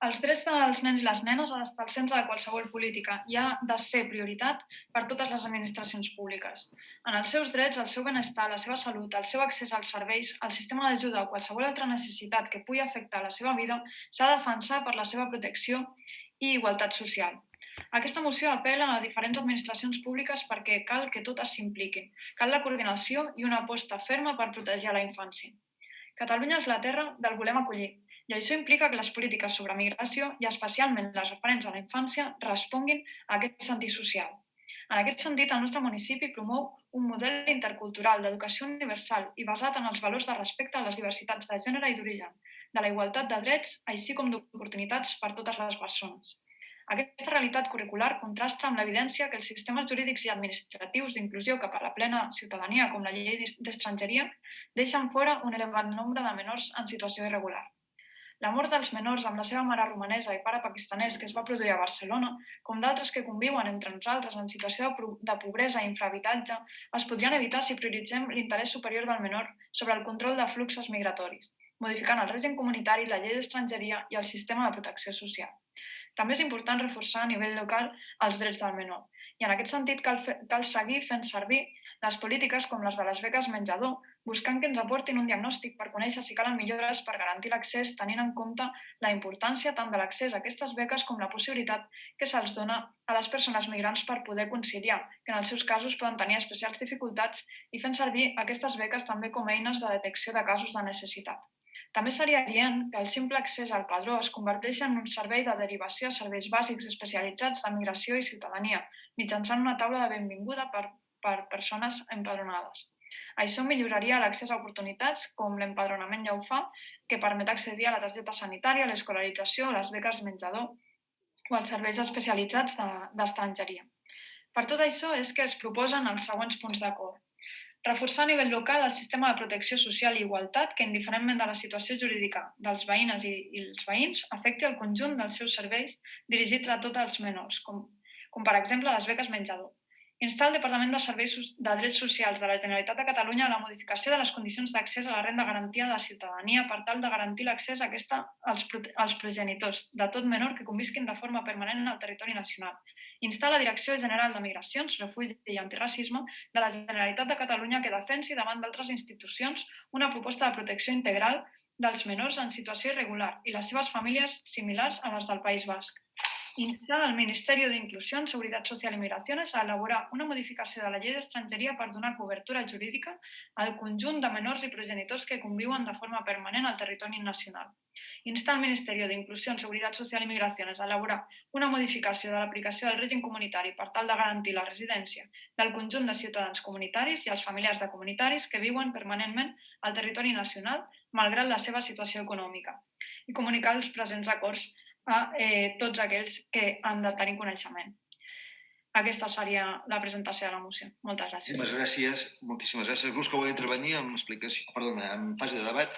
Els drets dels nens i les nenes han d'estar al centre de qualsevol política i ha de ser prioritat per totes les administracions públiques. En els seus drets, el seu benestar, la seva salut, el seu accés als serveis, el sistema d'ajuda o qualsevol altra necessitat que pugui afectar la seva vida s'ha de defensar per la seva protecció i igualtat social. Aquesta moció apel·la a diferents administracions públiques perquè cal que totes s'impliquin. Cal la coordinació i una aposta ferma per protegir la infància. Catalunya és la terra del volem acollir i això implica que les polítiques sobre migració i especialment les referents a la infància responguin a aquest sentit social. En aquest sentit, el nostre municipi promou un model intercultural d'educació universal i basat en els valors de respecte a les diversitats de gènere i d'origen, de la igualtat de drets, així com d'oportunitats per a totes les persones. Aquesta realitat curricular contrasta amb l'evidència que els sistemes jurídics i administratius d'inclusió cap a la plena ciutadania, com la llei d'estrangeria, deixen fora un elevat nombre de menors en situació irregular. La mort dels menors amb la seva mare romanesa i pare pakistanès que es va produir a Barcelona, com d'altres que conviuen entre nosaltres en situació de pobresa i infrahabitatge, es podrien evitar si prioritzem l'interès superior del menor sobre el control de fluxos migratoris, modificant el règim comunitari, la llei d'estrangeria i el sistema de protecció social. També és important reforçar a nivell local els drets del menor. I en aquest sentit cal seguir fent servir les polítiques com les de les beques menjador, buscant que ens aportin un diagnòstic per conèixer si calen millores per garantir l'accés, tenint en compte la importància tant de l'accés a aquestes beques com la possibilitat que se'ls dona a les persones migrants per poder conciliar, que en els seus casos poden tenir especials dificultats, i fent servir aquestes beques també com a eines de detecció de casos de necessitat. També seria adient que el simple accés al padró es converteixi en un servei de derivació a serveis bàsics especialitzats de migració i ciutadania, mitjançant una taula de benvinguda per persones empadronades. Això milloraria l'accés a oportunitats com l'empadronament ja ho fa, que permet accedir a la targeta sanitària, l'escolarització, les beques menjador o els serveis especialitzats d'estrangeria. Per tot això és que es proposen els següents punts d'acord. Reforçar a nivell local el sistema de protecció social i igualtat que, indiferentment de la situació jurídica dels veïnes i els veïns, afecti el conjunt dels seus serveis dirigits a tots els menors, com per exemple les beques menjador. Instar el Departament de Serveis de Drets Socials de la Generalitat de Catalunya a la modificació de les condicions d'accés a la renda garantida de ciutadania per tal de garantir l'accés a aquesta als progenitors de tot menor que convisquin de forma permanent al territori nacional. Instar la Direcció General de Migracions, Refugi i Antiracisme de la Generalitat de Catalunya que defensi davant d'altres institucions una proposta de protecció integral dels menors en situació irregular i les seves famílies similars a les del País Basc. Instar al Ministerio de Inclusión, Seguridad Social y Migraciones a elaborar una modificació de la llei d'estrangeria per donar cobertura jurídica al conjunt de menors i progenitors que conviuen de forma permanent al territori nacional. Instar al Ministerio de Inclusión, Seguridad Social y Migraciones a elaborar una modificació de l'aplicació del règim comunitari per tal de garantir la residència del conjunt de ciutadans comunitaris i els familiars de comunitaris que viuen permanentment al territori nacional malgrat la seva situació econòmica i comunicar els presents acords a tots aquells que han de tenir coneixement. Aquesta seria la presentació de la moció. Moltes gràcies. Moltíssimes gràcies. Grups que volen intervenir en explicació, perdona, en fase de debat.